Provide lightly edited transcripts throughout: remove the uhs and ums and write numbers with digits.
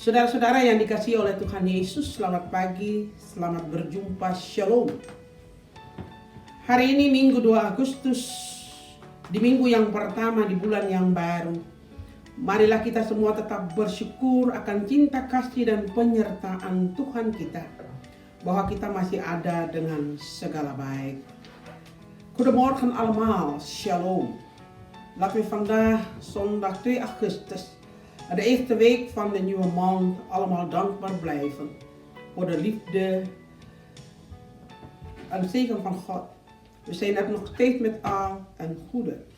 Saudara-saudara yang dikasihi oleh Tuhan Yesus, selamat pagi, selamat berjumpa, Shalom. Hari ini Minggu 2 Agustus, di minggu yang pertama di bulan yang baru. Marilah kita semua tetap bersyukur akan cinta kasih dan penyertaan Tuhan kita, bahwa kita masih ada dengan segala baik. Goedemorgen allemaal, Shalom. Laten we vandaag zondag 2 Augustus, de eerste week van de nieuwe maand, allemaal dankbaar blijven voor de liefde en zegen van God. We zijn er nog steeds met al en goede.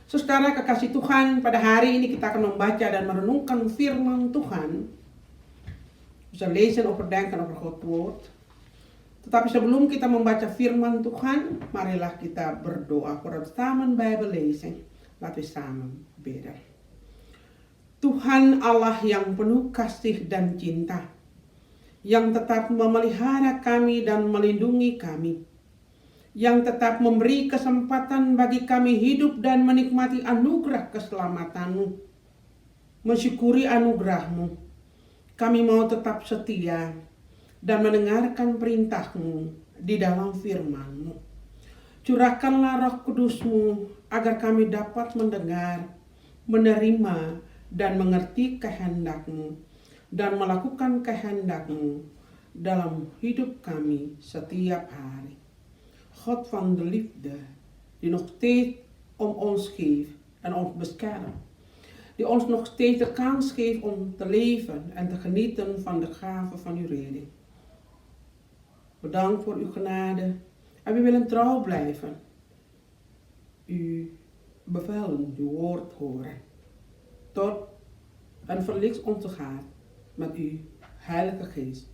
Saudara kekasih Tuhan, pada hari ini kita akan membaca dan merenungkan firman Tuhan. Bisa lezen of denken over Gods woord. Tetapi sebelum kita membaca firman Tuhan, marilah kita berdoa voor het samen Bijbel lezen. Laten we samen bidden. Tuhan Allah yang penuh kasih dan cinta, yang tetap memelihara kami dan melindungi kami, yang tetap memberi kesempatan bagi kami hidup dan menikmati anugerah keselamatan-Mu. Mensyukuri anugerah-Mu, kami mau tetap setia dan mendengarkan perintah-Mu di dalam firman-Mu. Curahkanlah Roh Kudus-Mu agar kami dapat mendengar, menerima, dan mengerti kehendak-Mu dan melakukan kehendak-Mu dalam hidup kami setiap hari. God van de liefde, die nog steeds om ons geeft en ons beschermt, die ons nog steeds de kans geeft om te leven en te genieten van de gave van uw redding. Bedankt voor uw genade en we willen trouw blijven. Uw bevelen, uw woord horen. Tot en verlicht onze gaat met uw Heilige Geest,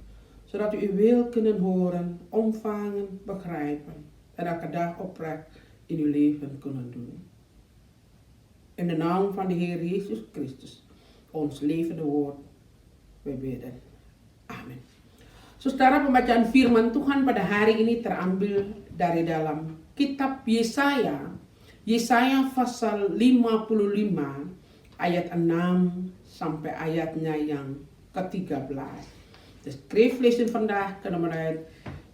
zodat we uw wil kunnen horen, ontvangen, begrijpen en elke dag oprecht in uw leven kunnen doen. In de naam van de Heer Jezus Christus, ons levende woord, we bidden. Amin. Saudara, pembacaan firman Tuhan pada hari ini terambil dari dalam kitab Yesaya, Yesaya pasal 55 ayat 6 sampai ayatnya yang ke-13. De schriftlezen vandaag kunnen we uit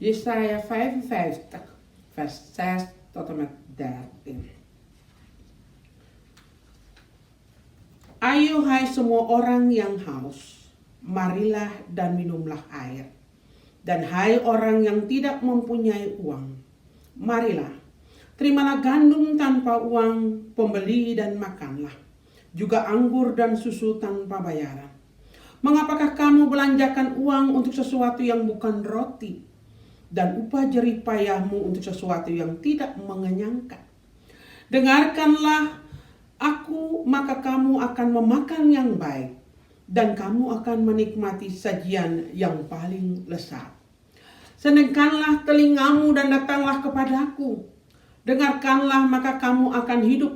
Jesaja 55 vers 6 tot en met 13. Ayo hai semua orang yang haus, marilah dan minumlah air. Dan hai orang yang tidak mempunyai uang, marilah, terimalah gandum tanpa uang pembeli dan makanlah, juga anggur dan susu tanpa bayaran. Mengapakah kamu belanjakan uang untuk sesuatu yang bukan roti, dan upah jerih payahmu untuk sesuatu yang tidak mengenyangkan? Dengarkanlah aku, maka kamu akan memakan yang baik, dan kamu akan menikmati sajian yang paling lezat. Sedengkanlah telingamu dan datanglah kepadaku. Dengarkanlah, maka kamu akan hidup.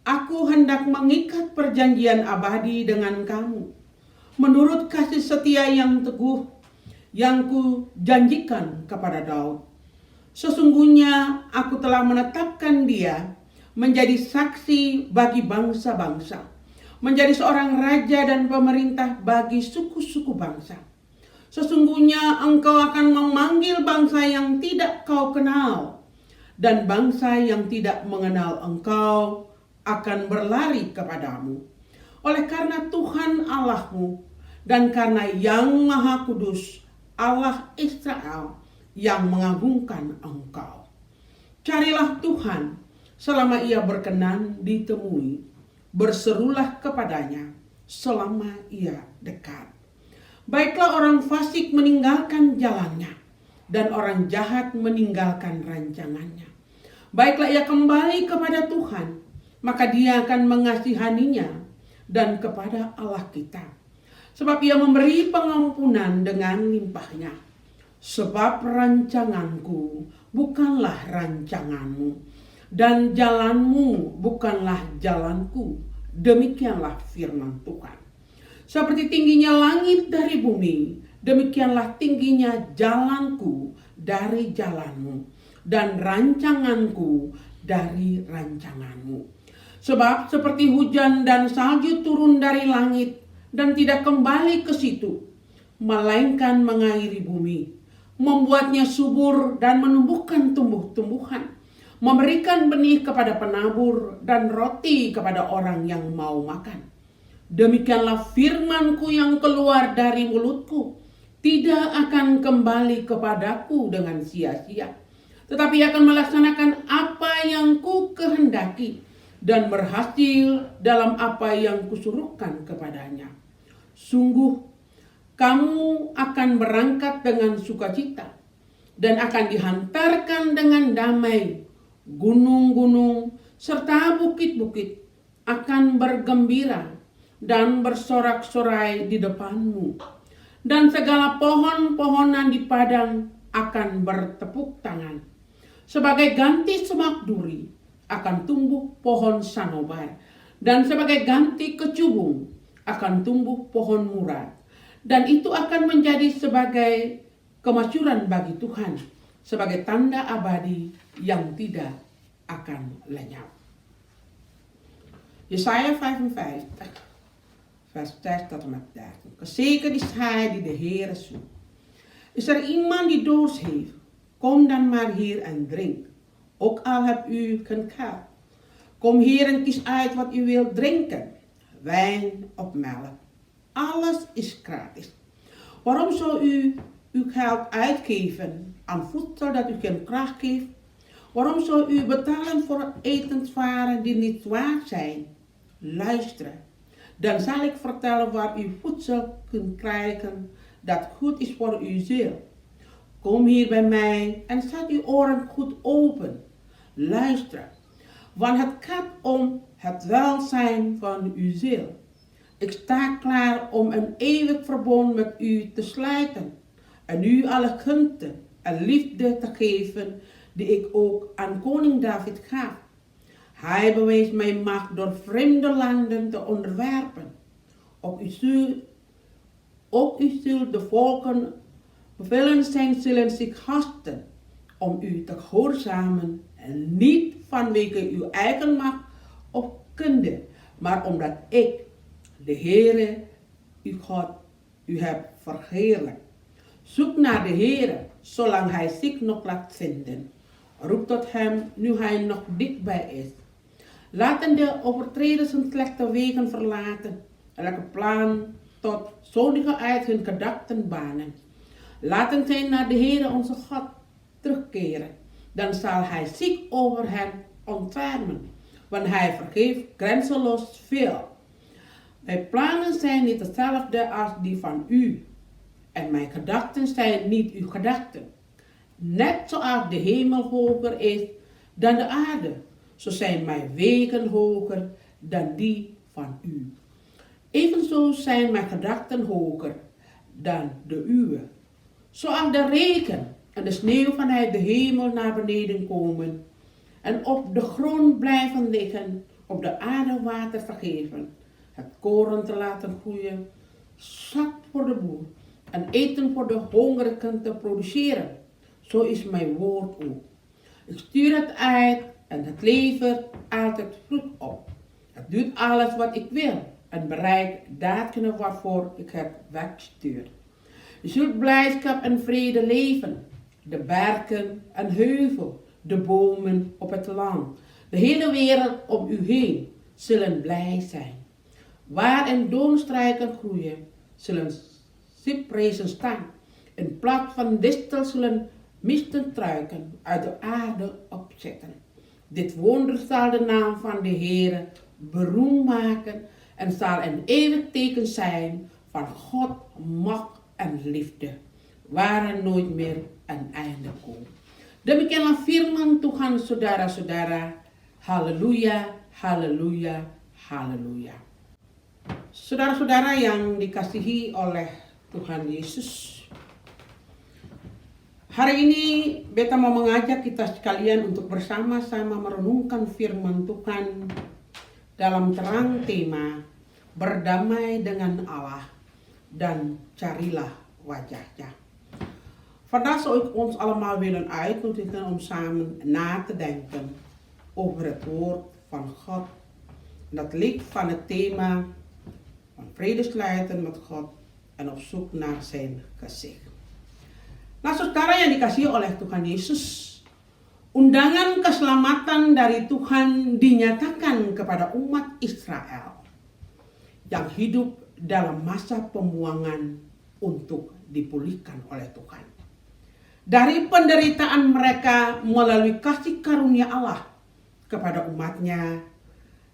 Aku hendak mengikat perjanjian abadi dengan kamu, menurut kasih setia yang teguh yang ku janjikan kepada Daud. Sesungguhnya aku telah menetapkan dia menjadi saksi bagi bangsa-bangsa, menjadi seorang raja dan pemerintah bagi suku-suku bangsa. Sesungguhnya engkau akan memanggil bangsa yang tidak kau kenal, dan bangsa yang tidak mengenal engkau akan berlari kepadamu. Oleh karena Tuhan Allahmu dan karena Yang Maha Kudus, Allah Israel, yang mengagungkan engkau. Carilah Tuhan selama ia berkenan ditemui. Berserulah kepadanya selama ia dekat. Baiklah orang fasik meninggalkan jalannya, dan orang jahat meninggalkan rancangannya. Baiklah ia kembali kepada Tuhan, maka dia akan mengasihaninya, dan kepada Allah kita. Sebab ia memberi pengampunan dengan limpahnya. Sebab rancanganku bukanlah rancanganmu, dan jalanmu bukanlah jalanku. Demikianlah firman Tuhan. Seperti tingginya langit dari bumi, demikianlah tingginya jalanku dari jalanmu, dan rancanganku dari rancanganmu. Sebab seperti hujan dan salju turun dari langit dan tidak kembali ke situ, melainkan mengairi bumi, membuatnya subur dan menumbuhkan tumbuh-tumbuhan, memberikan benih kepada penabur dan roti kepada orang yang mau makan. Demikianlah firman-Ku yang keluar dari mulutku, tidak akan kembali kepadaku dengan sia-sia, tetapi akan melaksanakan apa yang Ku kehendaki dan berhasil dalam apa yang Kusuruhkan kepadanya. Sungguh, kamu akan berangkat dengan sukacita dan akan dihantarkan dengan damai. Gunung-gunung serta bukit-bukit akan bergembira dan bersorak-sorai di depanmu, dan segala pohon-pohonan di padang akan bertepuk tangan. Sebagai ganti semak duri akan tumbuh pohon sanobar, dan sebagai ganti kecubung akan tumbuh pohon murad, dan itu akan menjadi sebagai kemasyuran bagi Tuhan, sebagai tanda abadi yang tidak akan lenyap. Jesaja 55 vers 6 tot en met 13. Gezegend is hij die de Heere zoekt. Is er iemand die dorst heeft? Kom dan maar hier en drink. Ook al hebt u geen geld. Kom hier en kies uit wat u wilt drinken. Wijn of melk. Alles is gratis. Waarom zou u uw geld uitgeven aan voedsel dat u geen kracht geeft? Waarom zou u betalen voor etenswaren die niet waard zijn? Luisteren. Dan zal ik vertellen waar u voedsel kunt krijgen dat goed is voor uw ziel. Kom hier bij mij en zet uw oren goed open. Luister, want het gaat om het welzijn van uw ziel. Ik sta klaar om een eeuwig verbond met u te sluiten en u alle gunsten en liefde te geven die ik ook aan koning David gaf. Hij bewees mij macht door vreemde landen te onderwerpen. Ook u zult de volken bevelen zijn zullen zich haasten om u te gehoorzamen, en niet vanwege uw eigen macht of kunde, maar omdat ik, de Heere, uw God, u heb verheerlijkt. Zoek naar de Heere, zolang hij zich nog laat vinden. Roep tot hem, nu hij nog dichtbij is. Laten de overtreders hun slechte wegen verlaten, elke plan tot zondige uit hun gedachten banen. Laten zij naar de Heere onze God terugkeren, dan zal hij zich over hen ontfermen, want hij vergeeft grenzeloos veel. Mijn plannen zijn niet hetzelfde als die van u, en mijn gedachten zijn niet uw gedachten. Net zoals de hemel hoger is dan de aarde, zo zijn mijn wegen hoger dan die van u. Evenzo zijn mijn gedachten hoger dan de uwe. Zoals de regen en de sneeuw vanuit de hemel naar beneden komen en op de grond blijven liggen, op de aarde water vergeven, het koren te laten groeien, zak voor de boer en eten voor de hongerigen te produceren. Zo is mijn woord ook. Ik stuur het uit en het levert altijd vrucht op. Het doet alles wat ik wil en bereikt datgene waarvoor ik het wegstuur. Je zult blijdschap en vrede leven. De berken en heuvel, de bomen op het land, de hele wereld om u heen zullen blij zijn. Waar en doornstruiken groeien, zullen cypressen staan. In plaats van distel zullen mistenstruiken uit de aarde opzetten. Dit wonder zal de naam van de Heere beroemd maken en zal een eeuwig teken zijn van God, macht en liefde, waar er nooit meer een einde komt. Demikianlah firman Tuhan, saudara-saudara. Haleluya, haleluya, haleluya. Saudara-saudara yang dikasihi oleh Tuhan Yesus, hari ini beta mau mengajak kita sekalian untuk bersama-sama merenungkan firman Tuhan dalam terang tema berdamai dengan Allah dan carilah wajahnya. Vandaag zou ik ons allemaal willen uitnodigen om samen na te denken over het woord van God. Dat ligt van het thema van vrede sluiten met God en op zoek naar zijn gezicht. Nah, saudara yang dikasihi oleh Tuhan Yesus, undangan keselamatan dari Tuhan dinyatakan kepada umat Israel yang hidup dalam masa pembuangan untuk dipulihkan oleh Tuhan. Dari penderitaan mereka melalui kasih karunia Allah kepada umatnya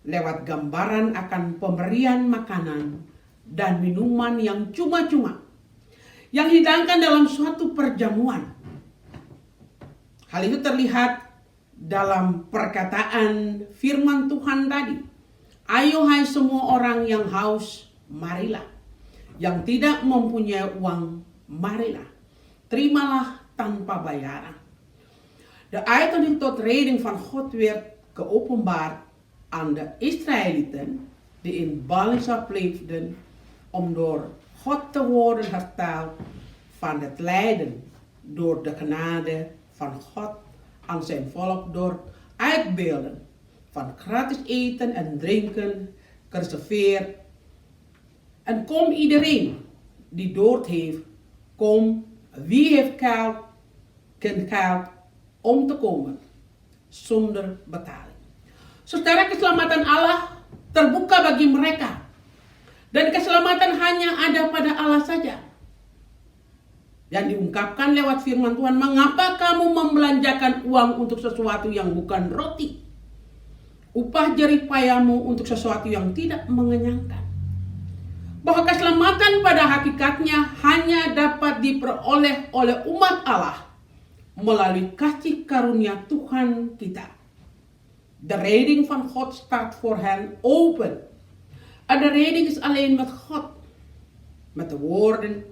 lewat gambaran akan pemberian makanan dan minuman yang cuma-cuma yang dihidangkan dalam suatu perjamuan. Hal itu terlihat dalam perkataan firman Tuhan tadi. Ayo hai semua orang yang haus, marilah. Yang tidak mempunyai uang, marilah. Terimalah tanpa bayaran. De uiterlijk tot reding van God werd geopenbaard aan de Israëlieten die in ballingschap leefden om door God te worden hersteld van het lijden door de genade van God aan zijn volk door uitbeelden van gratis eten en drinken gereserveerd. En kom iedereen die dood heeft, kom wie heeft geld, kent geld om te komen zonder betaling. Saudara, keselamatan Allah terbuka bagi mereka. Dan keselamatan hanya ada pada Allah saja. Yang diungkapkan lewat firman Tuhan, mengapa kamu membelanjakan uang untuk sesuatu yang bukan roti? Upah jerih payahmu untuk sesuatu yang tidak mengenyangkan. Bahwa keselamatan pada hakikatnya hanya dapat diperoleh oleh umat Allah melalui kasih karunia Tuhan kita. De reding van God staat voor hen open. En de reding is alleen met God. Met de woorden,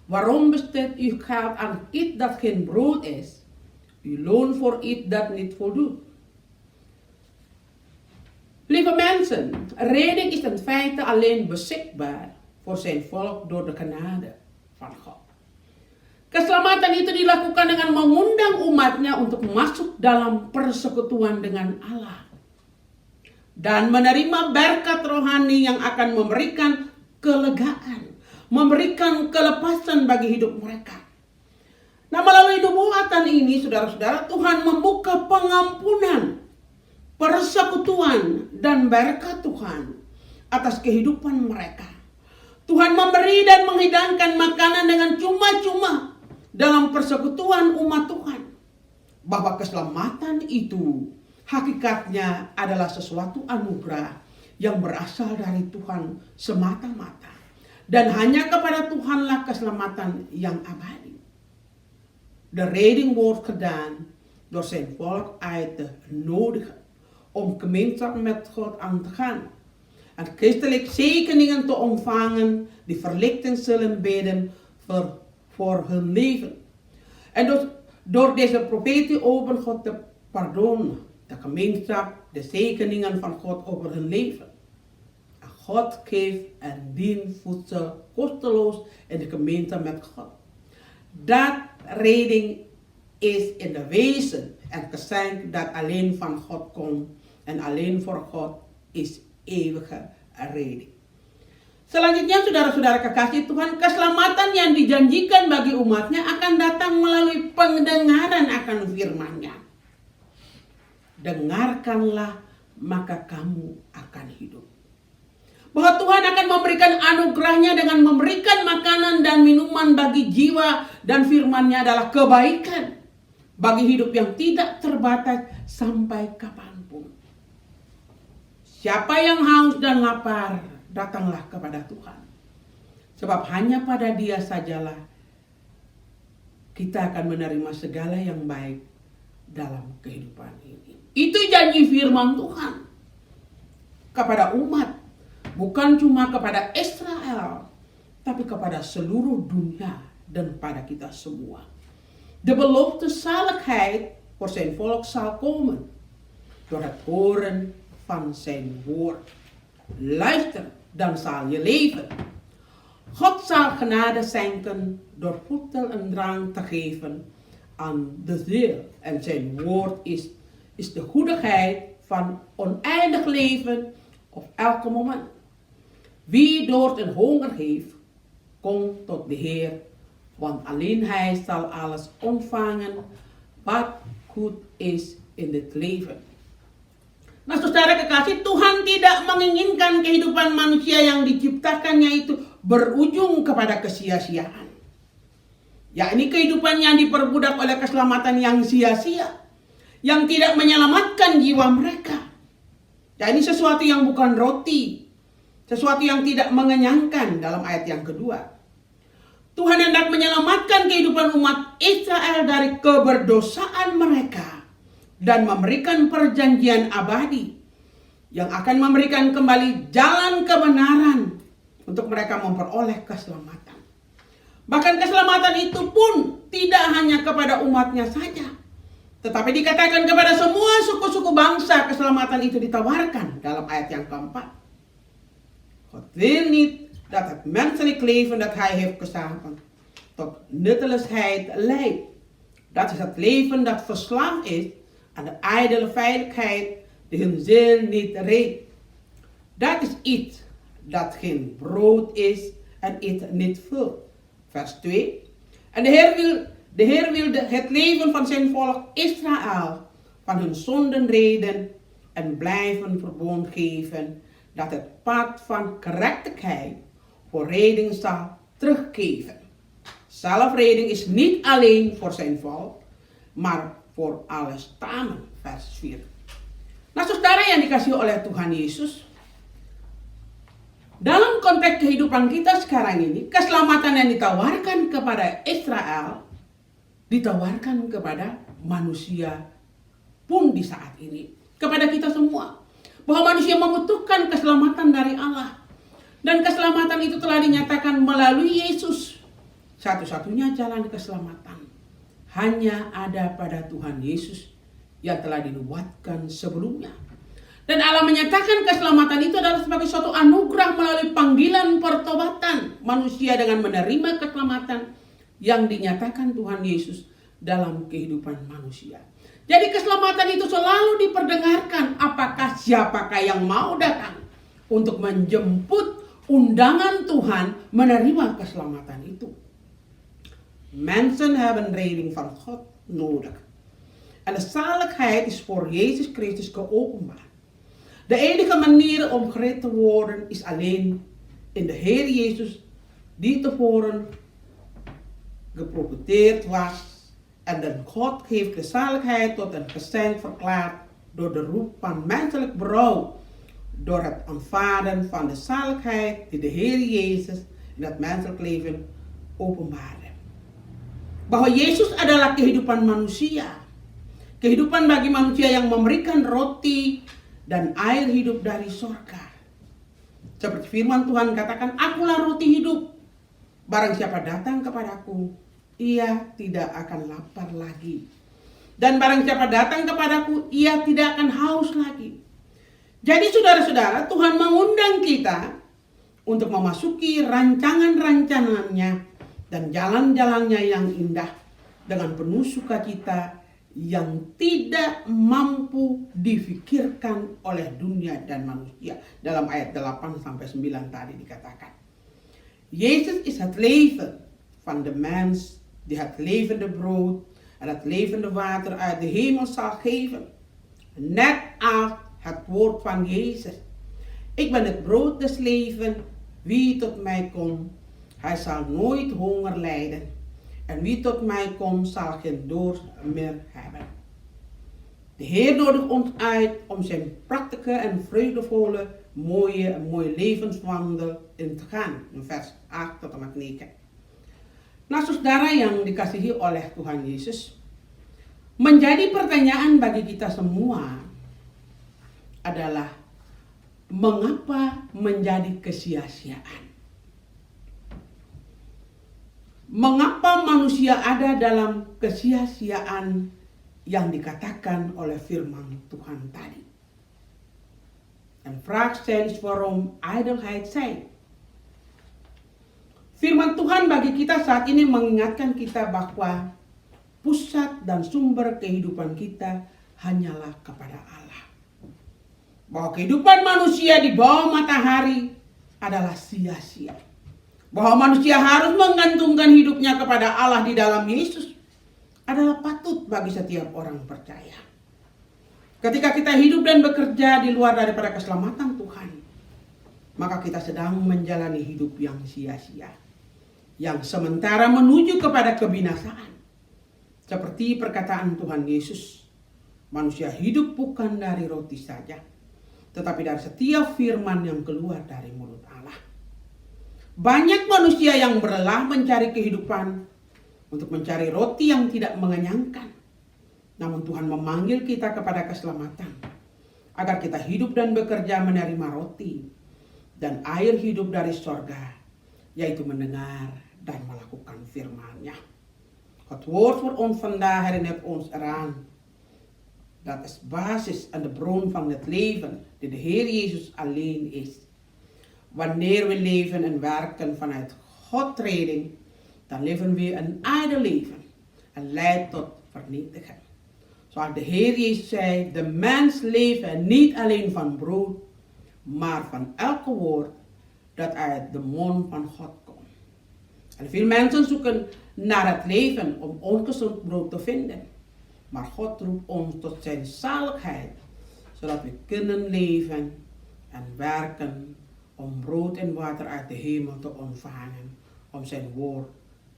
waarom besteedt u geld aan iets dat geen brood is? Uw loon voor iets dat niet voldoet. Lieve mensen, reding is in feite alleen beschikbaar voor zijn volk door de genade van God. Keselamatan itu dilakukan dengan mengundang umatnya untuk masuk dalam persekutuan dengan Allah. Dan menerima berkat rohani yang akan memberikan kelegaan, memberikan kelepasan bagi hidup mereka. Nah, melalui nubuatan ini, saudara-saudara, Tuhan membuka pengampunan, persekutuan, dan berkat Tuhan atas kehidupan mereka. Tuhan memberi dan menghidangkan makanan dengan cuma-cuma dalam persekutuan umat Tuhan. Bahwa keselamatan itu hakikatnya adalah sesuatu anugerah yang berasal dari Tuhan semata-mata. Dan hanya kepada Tuhanlah keselamatan yang abadi. De reding wordt gedaan door zijn volk uit te nodigen om gemeenschap met God aan te gaan. En christelijke zegeningen te ontvangen die verlichten zullen bidden voor hun leven. En door deze profetie opent God de pardon, de gemeenschap, de zegeningen van God over hun leven. En God geeft en dient voedsel kosteloos in de gemeente met God. Dat reding is in de wezen en geschenk dat alleen van God komt en alleen voor God is eeuwige reding. Selanjutnya, saudara-saudara kekasih Tuhan, keselamatan yang dijanjikan bagi umatnya akan datang melalui pendengaran akan firman-Nya. Dengarkanlah, maka kamu akan hidup. Bahwa Tuhan akan memberikan anugerahnya dengan memberikan makanan dan minuman bagi jiwa, dan firman-Nya adalah kebaikan bagi hidup yang tidak terbatas sampai kapanpun. Siapa yang haus dan lapar, datanglah kepada Tuhan. Sebab hanya pada Dia sajalah kita akan menerima segala yang baik dalam kehidupan ini. Itu janji firman Tuhan kepada umat. Bukan cuma kepada Israel, tapi kepada seluruh dunia dan pada kita semua. De belofte zaligheid voor zijn volk zal komen door het horen van zijn woord. Luister, dan zal je leven. God zal genade schenken door voedsel en drank te geven aan de ziel. En zijn woord is de goedigheid van oneindig leven op elke moment. Wie dorst en honger heeft, kom tot de Heer, want alleen Hij zal alles ontvangen wat goed is in dit leven. Nah, saudara kekasih, Tuhan tidak menginginkan kehidupan manusia yang diciptakannya itu berujung kepada kesia-siaan. Ya, ini kehidupan yang diperbudak oleh keselamatan yang sia-sia, yang tidak menyelamatkan jiwa mereka. Ya, ini sesuatu yang bukan roti, sesuatu yang tidak mengenyangkan dalam ayat yang kedua. Tuhan hendak menyelamatkan kehidupan umat Israel dari keberdosaan mereka dan memberikan perjanjian abadi yang akan memberikan kembali jalan kebenaran untuk mereka memperoleh keselamatan. Bahkan keselamatan itu pun tidak hanya kepada umatnya saja, tetapi dikatakan kepada semua suku-suku bangsa keselamatan itu ditawarkan dalam ayat yang keempat. God wil niet dat het menselijk leven dat Hij heeft geschapen tot nutteloosheid leidt. Dat is het leven dat verslaafd is aan de ijdele veiligheid die hun ziel niet redt. Dat is iets dat geen brood is en het niet vult. Vers 2. En de Heer wilde het leven van zijn volk Israël van hun zonden redden en blijven verbond geven, dat het pad van gerechtigheid voor redding zal teruggeven. Zelfredding is niet alleen voor zijn volk, maar voor alle stammen. Vers 4. Nah, saudara yang dikasihi oleh Tuhan Yesus, dalam konteks kehidupan kita sekarang ini, keselamatan yang ditawarkan kepada Israel ditawarkan kepada manusia pun di saat ini, kepada kita semua, bahwa manusia membutuhkan keselamatan dari Allah, dan keselamatan itu telah dinyatakan melalui Yesus. Satu-satunya jalan keselamatan hanya ada pada Tuhan Yesus yang telah dinubuatkan sebelumnya. Dan Allah menyatakan keselamatan itu adalah sebagai suatu anugerah melalui panggilan pertobatan manusia dengan menerima keselamatan yang dinyatakan Tuhan Yesus dalam kehidupan manusia. Jadi keselamatan itu selalu diperdengarkan, apakah siapakah yang mau datang untuk menjemput undangan Tuhan menerima keselamatan itu. Mensen hebben redding van God nodig. En de zaligheid is voor Jezus Christus geopenbaard. De enige manier om gered te worden is alleen in de Heer Jezus, die tevoren geprofeteerd was. En de God heeft de zaligheid tot een geschenk verklaard door de roep van menselijk berouw. Door het aanvaarden van de zaligheid die de Heer Jezus in het menselijk leven openbaarde. Bahwa Yesus adalah kehidupan manusia. Kehidupan bagi manusia yang memberikan roti dan air hidup dari surga. Seperti firman Tuhan katakan, akulah roti hidup. Barang siapa datang kepadaku, ia tidak akan lapar lagi. Dan barang siapa datang kepadaku, ia tidak akan haus lagi. Jadi saudara-saudara, Tuhan mengundang kita untuk memasuki rancangan-rancangannya dan jalan-jalannya yang indah dengan penuh sukacita yang tidak mampu difikirkan oleh dunia dan manusia. Dalam ayat 8-9 tadi dikatakan. Jezus is het leven van de mens die het levende brood en het levende water uit de hemel zal geven. Net als het woord van Jezus. Ik ben het brood des levens. Wie tot mij komt, hij zal nooit honger lijden. En wie tot mij komt, zal geen dorst meer hebben. De Heer nodigt ons uit om zijn prachtige en vreugdevolle, mooie levenswandel in te gaan. In vers 8 tot en met 9. Nah, saudara yang dikasihi oleh Tuhan Yesus, menjadi pertanyaan bagi kita semua adalah mengapa menjadi kesia-siaan? Mengapa manusia ada dalam kesia-siaan yang dikatakan oleh firman Tuhan tadi? En vraag stellen is waarom ijdelheid zijn. Firman Tuhan bagi kita saat ini mengingatkan kita bahwa pusat dan sumber kehidupan kita hanyalah kepada Allah. Bahwa kehidupan manusia di bawah matahari adalah sia-sia. Bahwa manusia harus menggantungkan hidupnya kepada Allah di dalam Yesus adalah patut bagi setiap orang percaya. Ketika kita hidup dan bekerja di luar daripada keselamatan Tuhan, maka kita sedang menjalani hidup yang sia-sia, yang sementara menuju kepada kebinasaan. Seperti perkataan Tuhan Yesus, manusia hidup bukan dari roti saja, tetapi dari setiap firman yang keluar dari mulut Allah. Banyak manusia yang berlelah mencari kehidupan untuk mencari roti yang tidak mengenyangkan. Namun Tuhan memanggil kita kepada keselamatan, agar kita hidup dan bekerja menerima roti dan air hidup dari sorga, yaitu mendengar dan melakukan firman-Nya. Het woord voor ons vandaag herinnert ons eraan dat is basis en de bron van het leven die de Heer Jezus alleen is. Wanneer we leven en werken vanuit Godtreding, dan leven we een ijdel leven en leidt tot vernietiging. Zoals de Heer Jezus zei, de mens leeft niet alleen van brood, maar van elke woord dat uit de mond van God komt. En veel mensen zoeken naar het leven om ongezond brood te vinden. Maar God roept ons tot zijn zaligheid, zodat we kunnen leven en werken om brood en water uit de hemel te ontvangen, om zijn woord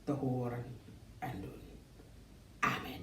te horen en doen. Amen.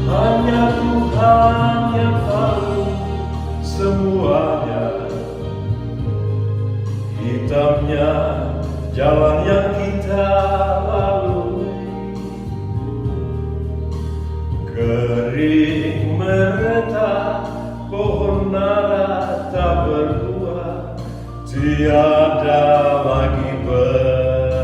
Hanya Tuhan yang tahu semuanya. Hitamnya jalan yang kita lalui, kering meretak pohon nara tak berbuah, tiada lagi berguna.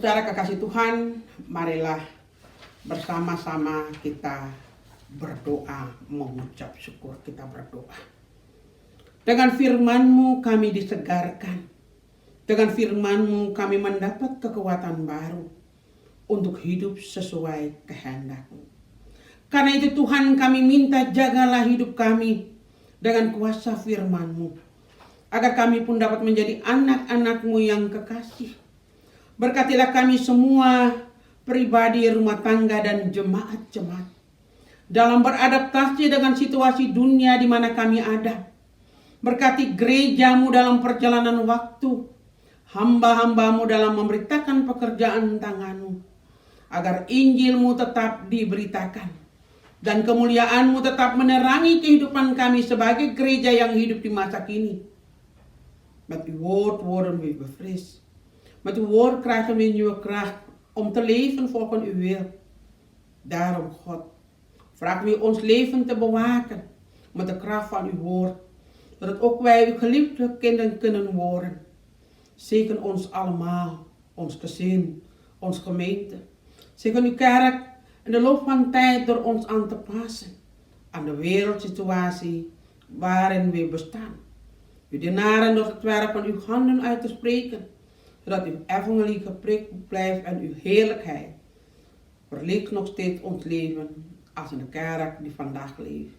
Saudara kekasih Tuhan, marilah bersama-sama kita berdoa, mengucap syukur, kita berdoa. Dengan firman-Mu kami disegarkan. Dengan firman-Mu kami mendapat kekuatan baru untuk hidup sesuai kehendak-Mu. Karena itu Tuhan, kami minta jagalah hidup kami dengan kuasa firman-Mu, agar kami pun dapat menjadi anak-anak-Mu yang kekasih. Berkatilah kami semua, pribadi, rumah tangga, dan jemaat-jemaat, dalam beradaptasi dengan situasi dunia di mana kami ada. Berkati gereja-Mu dalam perjalanan waktu, hamba-hamba-Mu dalam memberitakan pekerjaan tangan-Mu, agar Injil-Mu tetap diberitakan, dan kemuliaan-Mu tetap menerangi kehidupan kami sebagai gereja yang hidup di masa kini. Met uw woord worden we bevrijd. Met uw woord krijgen we nieuwe kracht om te leven volgens uw wil. Daarom, God, vragen we ons leven te bewaken met de kracht van uw woord, zodat ook wij uw geliefde kinderen kunnen worden. Zegen ons allemaal, ons gezin, ons gemeente. Zegen uw kerk in de loop van tijd door ons aan te passen aan de wereldsituatie waarin we bestaan. Uw dienaren door het werk van uw handen uit te spreken, zodat uw evangelie geprikt blijft en uw heerlijkheid verlicht nog steeds ons leven als in de kerk die vandaag leeft.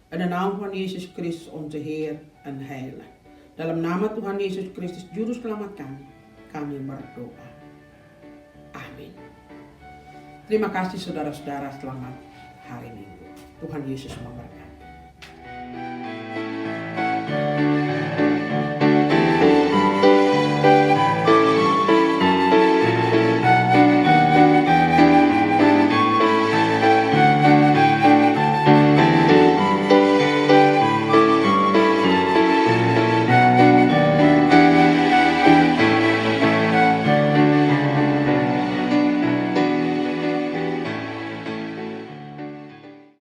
In de naam van Yesus Kristus onze Heer en Heiland. Dalam nama Tuhan Yesus Kristus Juru Selamat kami berdoa. Amin. Terima kasih saudara-saudara, selamat hari Minggu. Tuhan Yesus memberkati.